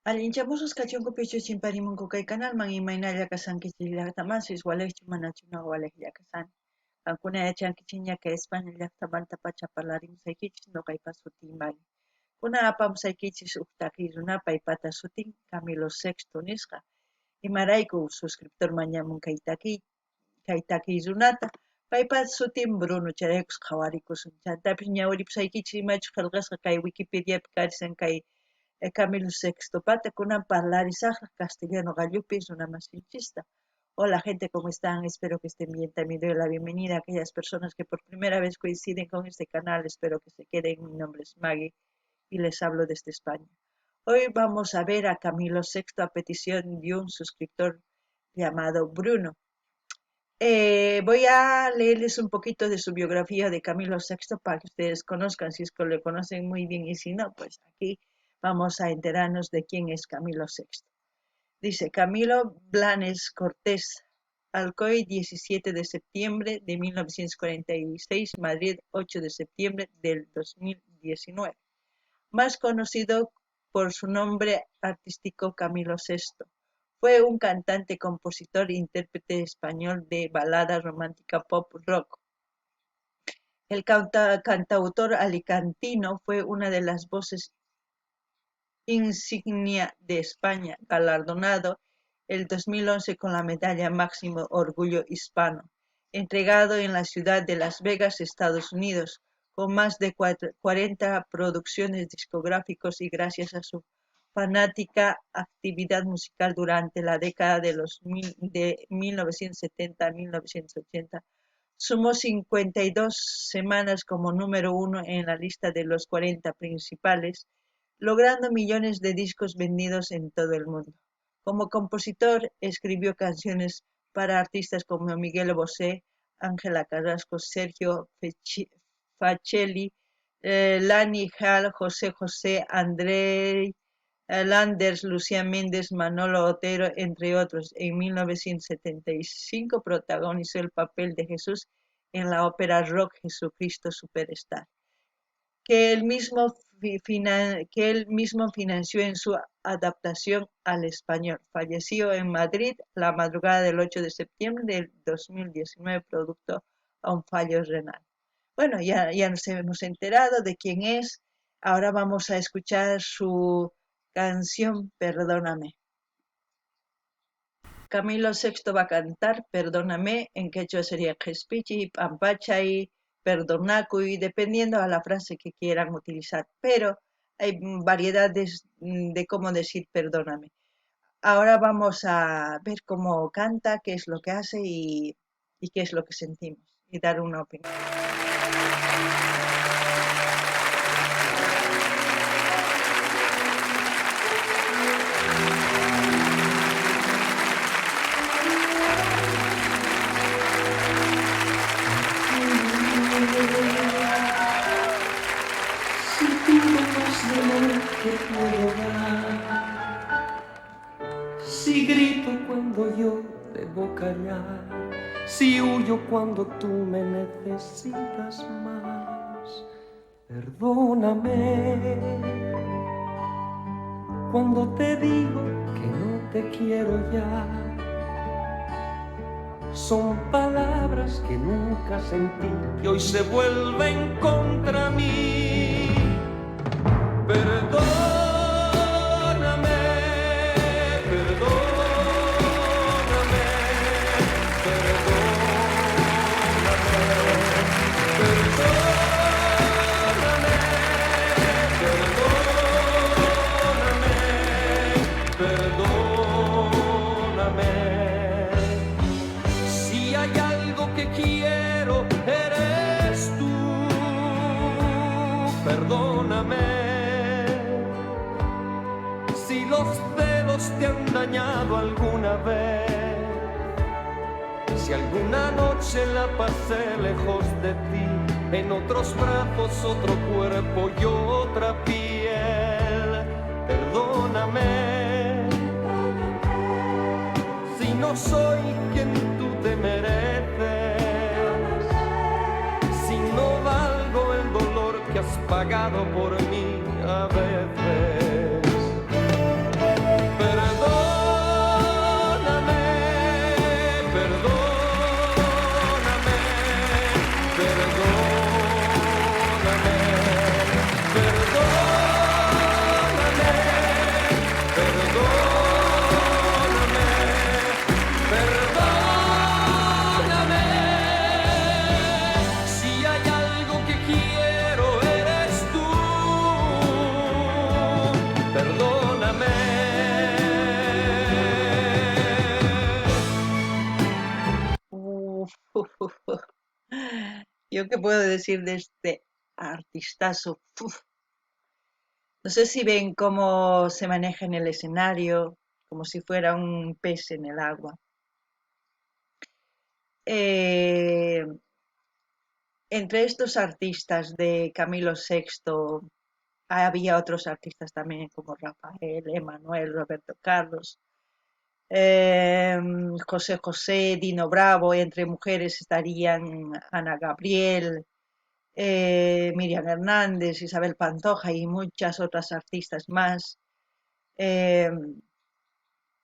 Allinchamusas kachunkupichu chimparimunku kay canalman imaynalla kasankichis llaqtamansis waliychu manachunaqa waliylla kasani. Qankuna yachankichikña kay España llaqtamanta pacha parlarimusaykichis ñuqaypas sutii Maggie. Kunan apamusaykichis huk takiy runa paypata sutin Camilo Sexto nisqa. Imarayku suscriptor mañamun kay takiy runata. Paypas sutin Bruno charaykus qhawarikusun. Chantapis ñawiripusaykichis imachu qillqasqa kay Wikipediapi karisan kay Camilo Sexto Pata, kunan parlarisaqlaq castellano gallupi runamasinchista. Hola gente, ¿cómo están? Espero que estén bien. También doy la bienvenida a aquellas personas que por primera vez coinciden con este canal. Espero que se queden. Mi nombre es Maggie y les hablo desde España. Hoy vamos a ver a Camilo Sexto a petición de un suscriptor llamado Bruno. Voy a leerles un poquito de su biografía de Camilo Sexto para que ustedes conozcan, si es que lo conocen muy bien, y si no, pues aquí vamos a enterarnos de quién es Camilo Sexto. Dice Camilo Blanes Cortés, Alcoy, 17 de septiembre de 1946, Madrid, 8 de septiembre del 2019. Más conocido por su nombre artístico Camilo Sexto. Fue un cantante, compositor e intérprete español de balada romántica pop rock. El cantautor alicantino fue una de las voces insignia de España, galardonado el 2011 con la medalla Máximo Orgullo Hispano, entregado en la ciudad de Las Vegas, Estados Unidos, con más de 40 producciones discográficas y gracias a su fanática actividad musical durante la década de 1970 a 1980. Sumó 52 semanas como número uno en la lista de los 40 principales, logrando millones de discos vendidos en todo el mundo. Como compositor, escribió canciones para artistas como Miguel Bosé, Ángela Carrasco, Sergio Facelli, Lani Hall, José José, André Landers, Lucía Méndez, Manolo Otero, entre otros. En 1975 protagonizó el papel de Jesús en la ópera rock Jesucristo Superstar, que él mismo financió en su adaptación al español. Falleció en Madrid la madrugada del 8 de septiembre del 2019 producto a un fallo renal. Bueno, ya nos hemos enterado de quién es. Ahora vamos a escuchar su canción Perdóname. Camilo Sexto va a cantar Perdóname, en quechua sería Crespichi, Pampachay, Perdonacuy, dependiendo a la frase que quieran utilizar, pero hay variedades de cómo decir perdóname. Ahora vamos a ver cómo canta, qué es lo que hace y qué es lo que sentimos, y dar una opinión. Si grito cuando yo debo callar, si huyo cuando tú me necesitas más, perdóname cuando te digo que no te quiero ya. Son palabras que nunca sentí, que hoy se vuelven contra mí. Perdóname, perdóname, perdóname, perdóname, perdóname, perdóname. Si hay algo que quiero, eres tú. Perdóname. Si los celos te han dañado alguna vez, si alguna noche la pasé lejos de ti, en otros brazos, otro cuerpo y otra piel, perdóname. Si no soy quien tú te mereces, si no valgo el dolor que has pagado por mí a veces. Yo qué puedo decir de este artistazo. Uf, no sé si ven cómo se maneja en el escenario, como si fuera un pez en el agua. Eh, Entre estos artistas de Camilo Sexto había otros artistas también como Rafael, Emanuel, Roberto Carlos, eh, José José, Dino Bravo. Entre mujeres estarían Ana Gabriel, Miriam Hernández, Isabel Pantoja y muchas otras artistas más. Eh,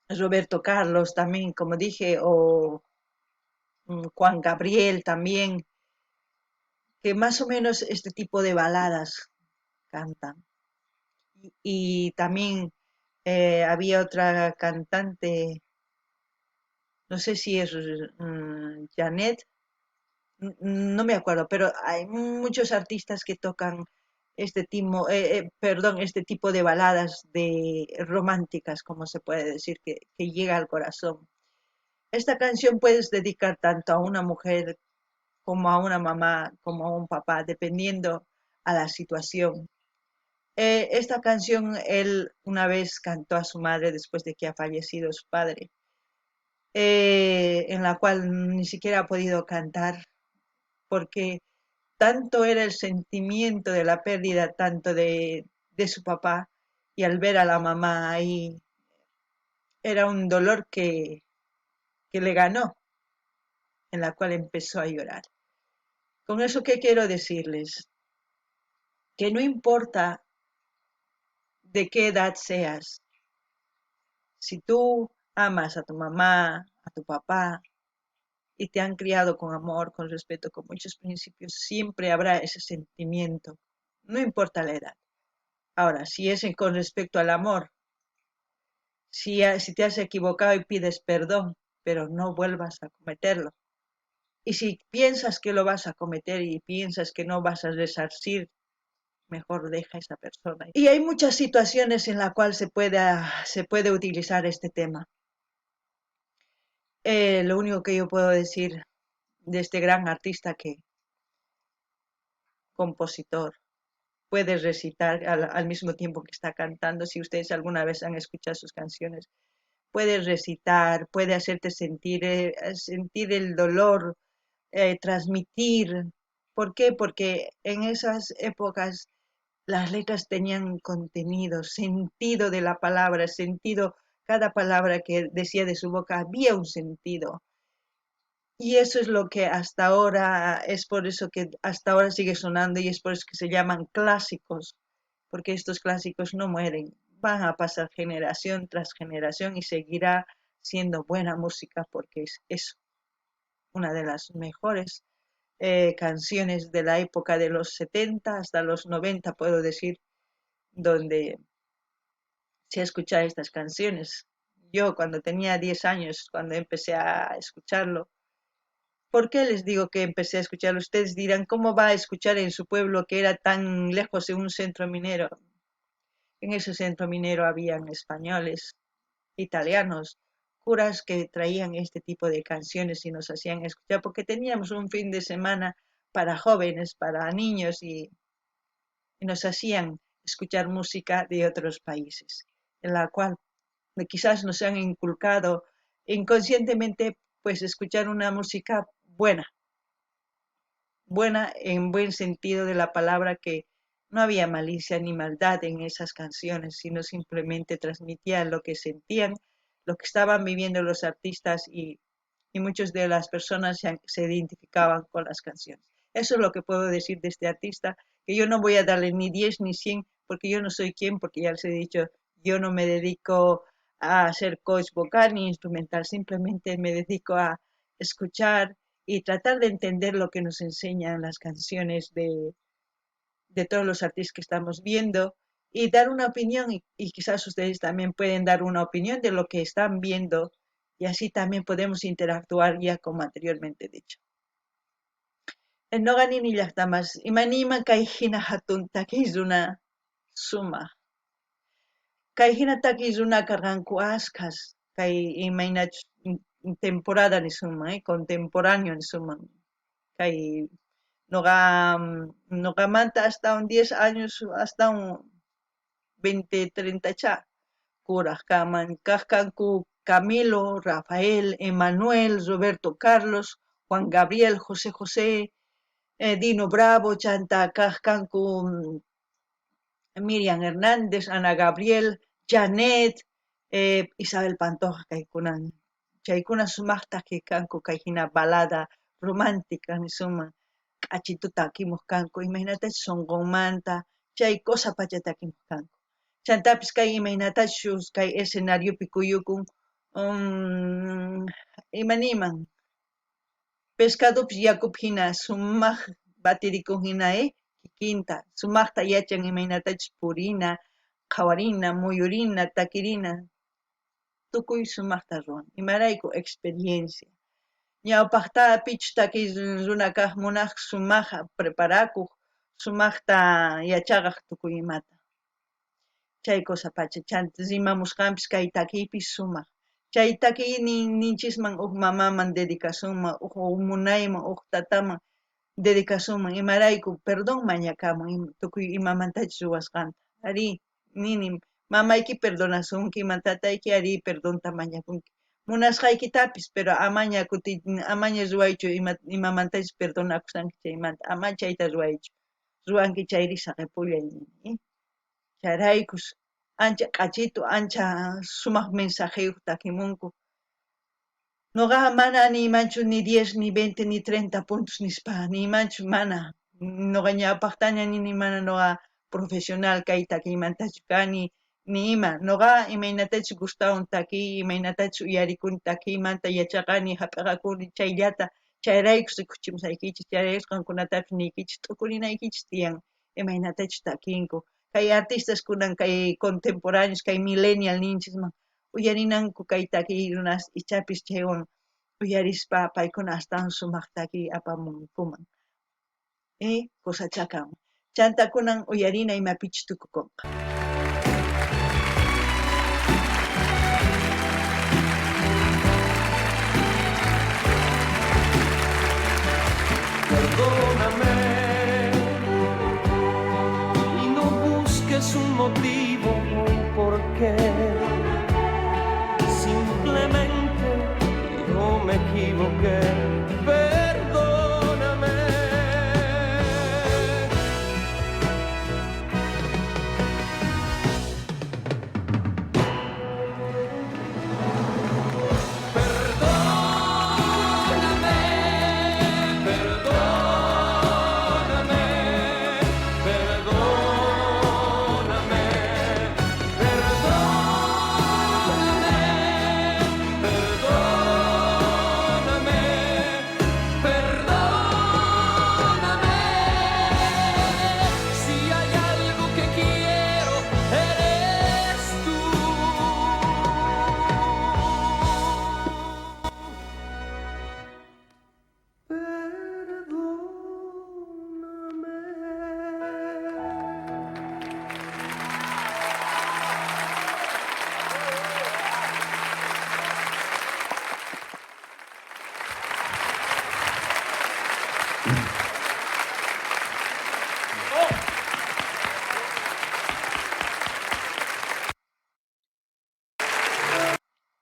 Roberto Carlos también, como dije, o Juan Gabriel también, que más o menos este tipo de baladas cantan. Y también había otra cantante, no sé si es Janet, no me acuerdo, pero hay muchos artistas que tocan este tipo de baladas de románticas, como se puede decir, que llega al corazón. Esta canción puedes dedicar tanto a una mujer como a una mamá, como a un papá, dependiendo a la situación. Esta canción él una vez cantó a su madre después de que ha fallecido su padre, en la cual ni siquiera ha podido cantar porque tanto era el sentimiento de la pérdida, tanto de su papá, y al ver a la mamá ahí, era un dolor que le ganó, en la cual empezó a llorar. Con eso, ¿qué quiero decirles? Que no importa de qué edad seas, si tú amas a tu mamá, a tu papá, y te han criado con amor, con respeto, con muchos principios, siempre habrá ese sentimiento, no importa la edad. Ahora, si es con respecto al amor, si te has equivocado y pides perdón, pero no vuelvas a cometerlo. Y si piensas que lo vas a cometer y piensas que no vas a resarcir, mejor deja a esa persona. Y hay muchas situaciones en las cuales se puede utilizar este tema. Lo único que yo puedo decir de este gran artista que compositor puede recitar al mismo tiempo que está cantando, si ustedes alguna vez han escuchado sus canciones, puede recitar, puede hacerte sentir el dolor, transmitir. ¿Por qué? Porque en esas épocas las letras tenían contenido, sentido de la palabra, sentido, cada palabra que decía de su boca había un sentido. Y eso es lo que hasta ahora, es por eso que hasta ahora sigue sonando y es por eso que se llaman clásicos, porque estos clásicos no mueren, van a pasar generación tras generación y seguirá siendo buena música porque es una de las mejores canciones de la época de los 70 hasta los 90, puedo decir, donde se escuchan estas canciones. Yo cuando tenía 10 años, cuando empecé a escucharlo, ¿por qué les digo que empecé a escucharlo? Ustedes dirán, ¿cómo va a escuchar en su pueblo que era tan lejos de un centro minero? En ese centro minero habían españoles, italianos, curas que traían este tipo de canciones y nos hacían escuchar porque teníamos un fin de semana para jóvenes, para niños y nos hacían escuchar música de otros países, en la cual quizás nos han inculcado inconscientemente pues escuchar una música buena, buena en buen sentido de la palabra, que no había malicia ni maldad en esas canciones, sino simplemente transmitían lo que sentían, lo que estaban viviendo los artistas y muchas de las personas se identificaban con las canciones. Eso es lo que puedo decir de este artista, que yo no voy a darle ni 10 ni 100 porque yo no soy quien, porque ya les he dicho, yo no me dedico a hacer coach vocal ni instrumental, simplemente me dedico a escuchar y tratar de entender lo que nos enseñan las canciones de todos los artistas que estamos viendo y dar una opinión y quizás ustedes también pueden dar una opinión de lo que están viendo y así también podemos interactuar ya como anteriormente dicho. No gani ni llaqtamas, imanima kay hina hatun takiyuna suma. Kay hina takiyuna karqanku askas, kay imaynach temporada ni suma, contemporáneo ni suma, kay noga manta hasta un 10 años, hasta un 20, 30 cha. Kuraj kaman kajkanku Camilo, Rafael, Emanuel, Roberto Carlos, Juan Gabriel, José José, Dino Bravo, Chanta kajkanku Miriam Hernández, Ana Gabriel, Janet, Isabel Pantoja, chaykuna sumaqta kanku kay hina balada romántica ni suma k'achituta takimuq kanku imaynatachu sunqunmanta chay cosa pacha takimuq kanku. Chantapis kay imaynatachus kay escenariopi kuyukun imaniman pescadopis yakupi hina sumaq batirikun hina kikinta sumaqta yachan imaynatachus purina, qhawarina, muyurina, takirina tukuy sumaqta ruwan imarayku experiencia. Ñawpaqtapichu takiy runa kaq munaq sumaq preparakuq sumaqta yachaqaq tukuy imata. Chay cosa pacha chanta rimamusqanpis kay takiypis sumaq. Chay takiy ninchisman huk mamaman dedicacionman, huk munayman, huk tataman dedicacionman imarayku perdón mañakamun tukuy imamantachus ruwasqanta. Ari nini mamayki perdonasunkiman, tatayki ari perdonta mañakunki. Munasqaykitapis pero amaña ruwaychu imamantachus perdonakusqanki chaymanta ama chayta ruwaychu. Ruwanki chayri saqepullay nini. Chayraykus ancha q'achitu, ancha sumaq mensajeyuq takimunku. Nuqaqa mana nimanchu ni 10, ni 20, ni 30 puntos nispa nimanchu mana. Nuqa ñawpaqtaña nini mana nuqa profesional kay takiymantachu kani ni ima. Nuqa imaynatachus gustawan takiy, imaynatachus uyarikuni takiymanta yachaqani, hap'iqakuni chayllata chayraykus rikuchimusaykichis, chayraykus qankunatapis niykichis t'ukurinaykichis tiyan imaynatachus takinku. Kay artistas kunan kay contemporáneos, kay millennial ninchisman uyarinanku kay takiy runas ichapis chaywan uyarispa paykuna astawan sumaq takiy apamunkuman. Kusachakawan. Chanta kunan uyarina imapichus tukukunqa. Perdóname y no busques un motivo o un porqué. Simplemente yo me equivoqué. Perdóname.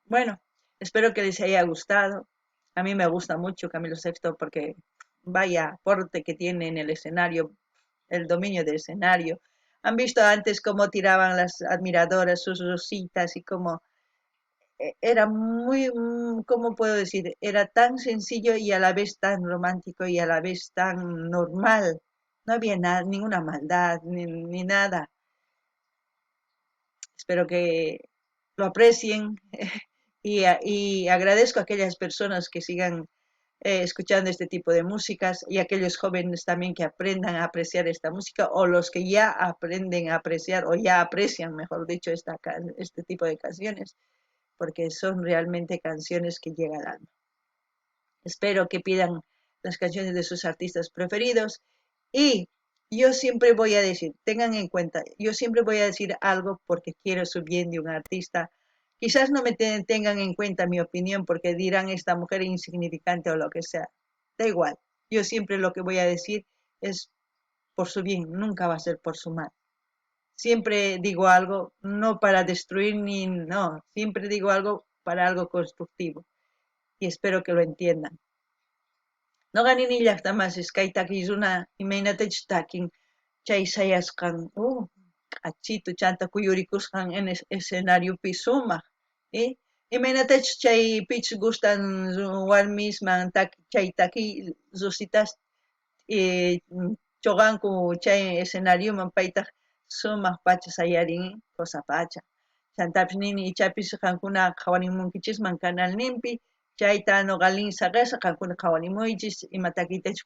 Bueno, espero que les haya gustado. A mí me gusta mucho Camilo Sexto porque vaya aporte que tiene en el escenario, el dominio del escenario. Han visto antes cómo tiraban las admiradoras sus rositas y cómo era muy, ¿cómo puedo decir? Era tan sencillo y a la vez tan romántico y a la vez tan normal. No había nada, ninguna maldad ni nada. Espero que lo aprecien y agradezco a aquellas personas que sigan escuchando este tipo de músicas y a aquellos jóvenes también que aprendan a apreciar esta música o los que ya aprenden a apreciar o ya aprecian, mejor dicho, este tipo de canciones, porque son realmente canciones que llegan al alma. Espero que pidan las canciones de sus artistas preferidos y yo siempre voy a decir, tengan en cuenta, yo siempre voy a decir algo porque quiero su bien de un artista. Quizás no me tengan en cuenta mi opinión porque dirán esta mujer insignificante o lo que sea. Da igual, yo siempre lo que voy a decir es por su bien, nunca va a ser por su mal. Siempre digo algo, no para destruir ni no, siempre digo algo para algo constructivo y espero que lo entiendan. No ganin llaqtamasis kay takiyuna imaynatachus takin chay sayasqan q'achitu chanta kuyurikusqan en escenariopi sumaq imaynatachus chay pichus gustan warmisman chay takiy Rositas choqanku chay escenarioman paytaq sumaq pacha sayarin cosa pacha chantapis nini ichapis qankuna qhawarimunkichisman canalninpi chayta noqalin saqesqa qankuna qhawarimuychis ima takiytachus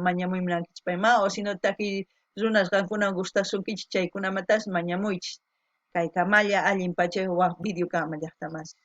mañamuymankichis payman o sino takiy runas qankuna gustasunkichis chaykunamatas mañamuychis kay kamalla allin pachayuq waq videokama llaqtamasik